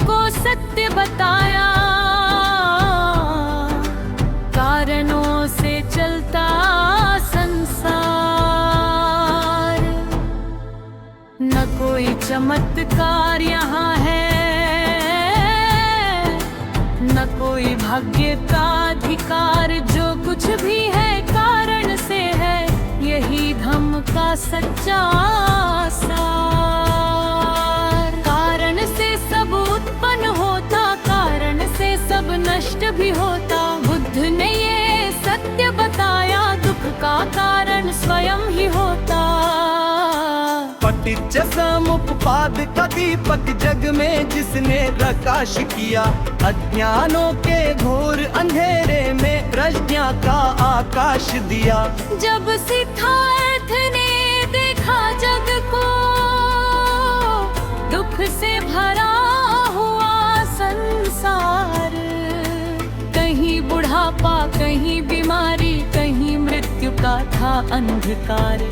को सत्य बताया, कारणों से चलता संसार। न कोई चमत्कार यहाँ है, न कोई भाग्य का अधिकार, जो कुछ भी है कारण से है, यही धम्म का सच्चा सार। कारण से सब उत्पन्न होता, कारण से सब नष्ट भी होता। बुद्ध ने ये सत्य बताया, दुख का कारण स्वयं ही होता। पटिच्च समुपपाद का दीपक जग में जिसने प्रकाश किया, अज्ञानों के घोर अंधेरे में प्रज्ञा का आकाश दिया। जब सिद्धार्थ ने देखा जग को, दुख से भरा हुआ संसार, कहीं बुढ़ापा कहीं बीमारी, कहीं मृत्यु का था अंधकार।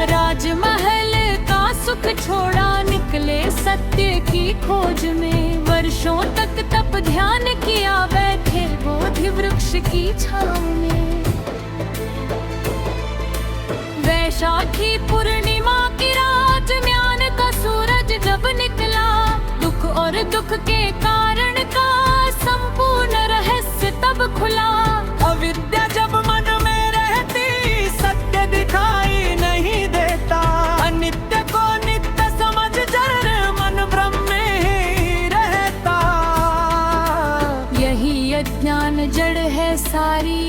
राजमहल का सुख छोड़ा, निकले सत्य की खोज में। वर्षों तक तप ध्यान किया, बैठे बोधि वृक्ष की छांव में। वैशाखी पूर्णिमा की रात, ज्ञान का सूरज जब निकला, दुख और दुख के कारण का संपूर्ण रहस्य तब खुला। अविद्या जब मन में रहती, सत्य दिखाई नहीं देता। अनित्य को नित्य समझ जर मन ब्रह्म में ही रहता। यही अज्ञान जड़ है सारी,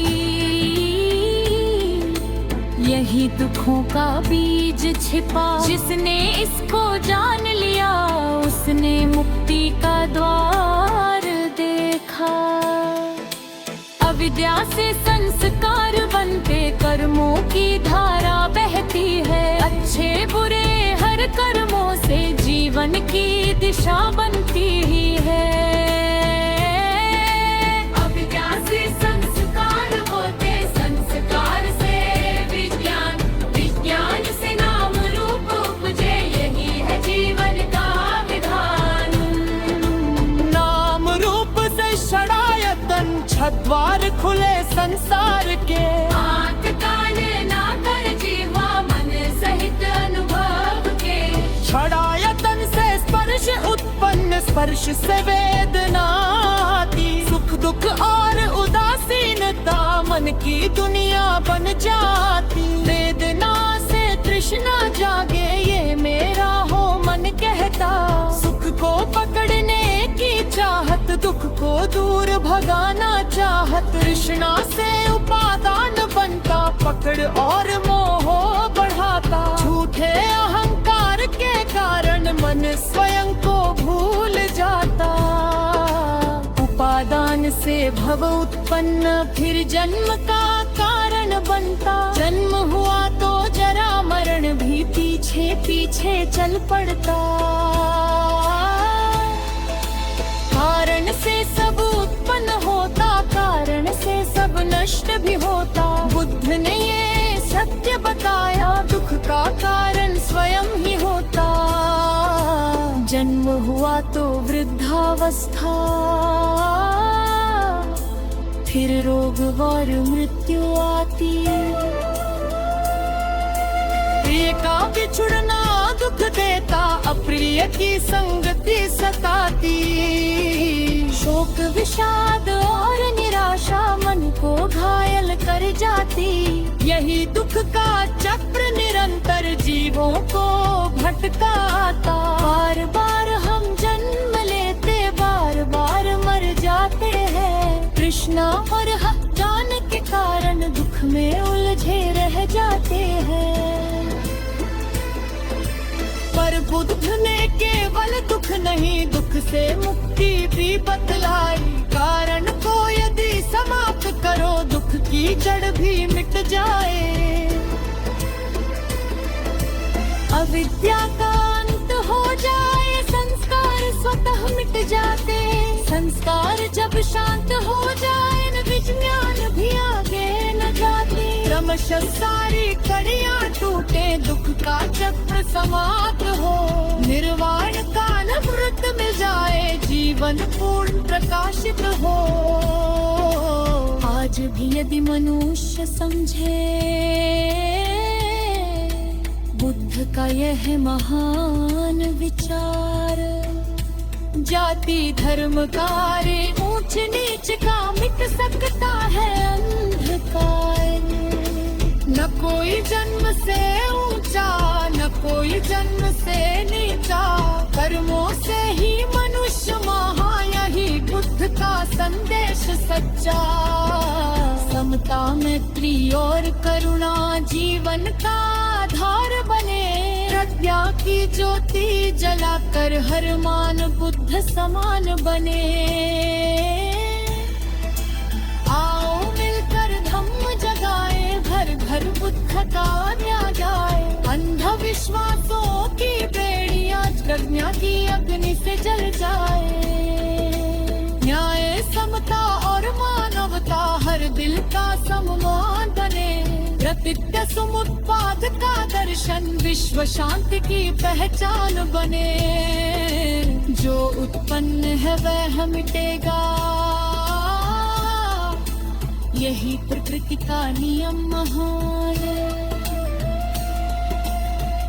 यही दुखों का बीज छिपा। जिसने इसको जान लिया, उसने मुक्ति का द्वार देखा। अविद्या से संस्कार बनते, कर्मों की धारा बहती है। अच्छे बुरे हर कर्मों से जीवन की दिशा बनती ही है। अविद्या से संस्कार होते, संस्कार से विज्ञान, विज्ञान से नाम रूप उपजे, यही है जीवन का विधान। नाम रूप से षडायतन, छद्वार खुले संसार के। आंख कान नाकर जीवा, मन सहित अनुभव के। षडायतन से स्पर्श उत्पन्न, स्पर्श से वेदना आती। सुख दुख और उदासीनता, मन की दुनिया बन जाती। वेदना से तृष्णा जागे, ये मेरा हो मन कहता। सुख को पकड़ने की चाहत, दुख को दूर भगाना चाहत। तृष्णा से उपादान बनता, पकड़ और मोह बढ़ाता। झूठे अहंकार के कारण मन स्वयं को भूल जाता। उपादान से भव उत्पन्न, फिर जन्म का कारण बनता। जन्म हुआ तो जरा मरण भी पीछे पीछे चल पड़ता। कारण से सब उत्पन्न होता, कारण से सब नष्ट भी होता। बुद्ध ने ये सत्य बताया, दुख का कारण स्वयं ही होता। जन्म हुआ तो वृद्धावस्था, फिर रोग और मृत्यु आती। प्रिय का बिछुड़ना दुख देता, अप्रिय की संगति सताती। शोक विषाद और निराशा मन को घायल कर जाती। यही दुख का चक्र निरंतर जीवों को भटकाता। बार बार हम जन्म लेते, बार बार मर जाते हैं। तृष्णा और हकदान के कारण दुख में उलझे रह जाते हैं। पर बुद्ध ने केवल दुख नहीं, दुख से मुक्ति भी बतलाई। कारण को यदि समाप्त करो, दुख की जड़ भी मिट जाए। अविद्या का अंत हो जाए, संस्कार स्वतः मिट जाते। संस्कार जब शांत हो जाए, न विज्ञान भी आगे न जाते। क्रमशः सारी कड़ियाँ टूटे, दुख का चक्र समाप्त हो। निर्वाण का जीवन पूर्ण प्रकाशित हो। आज भी यदि मनुष्य समझे बुद्ध का यह महान विचार, जाति धर्म कार्य ऊंच नीच का मिट सकता है अंधकार। न कोई जन्म से ऊंचा, न कोई जन्म से नीचा, कर्मों से ही मनुष्य महा, यही बुद्ध का संदेश सच्चा। समता मैत्री और करुणा जीवन का आधार बने, प्रज्ञा की ज्योति जलाकर हर मान बुद्ध समान बने। आओ मिलकर धम्म जगाए, घर घर बुद्ध का न्याय जाए। अंधविश्वासों की बेड़ियां प्रज्ञा की अग्नि से जल जाए। न्याय समता और मानवता हर दिल का सम्मान बने। प्रकृत्य समुत्पाद का दर्शन विश्व शांति की पहचान बने। जो उत्पन्न है वह मिटेगा, यही प्रकृति का नियम महान।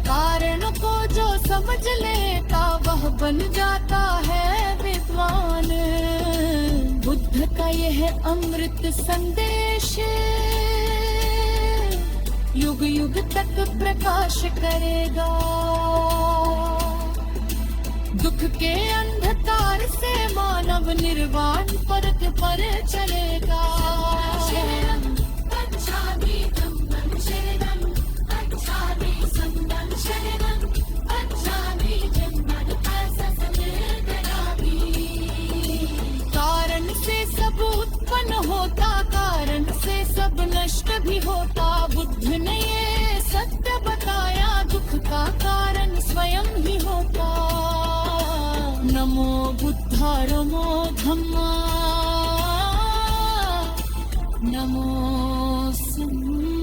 कारण को जो समझ लेता वह बन जाता है विद्वान। बुद्ध का यह अमृत संदेश युग युग तक प्रकाश करेगा। दुख के अंधकार से मानव निर्वाण पथ पर चलेगा। कारण से सब उत्पन्न होता, कारण से सब नष्ट भी होता। बुद्ध ने ये सत्य बताया, दुख का कारण स्वयं ही होता। नमो बुद्धा नमो धम्मा, नमो संघा।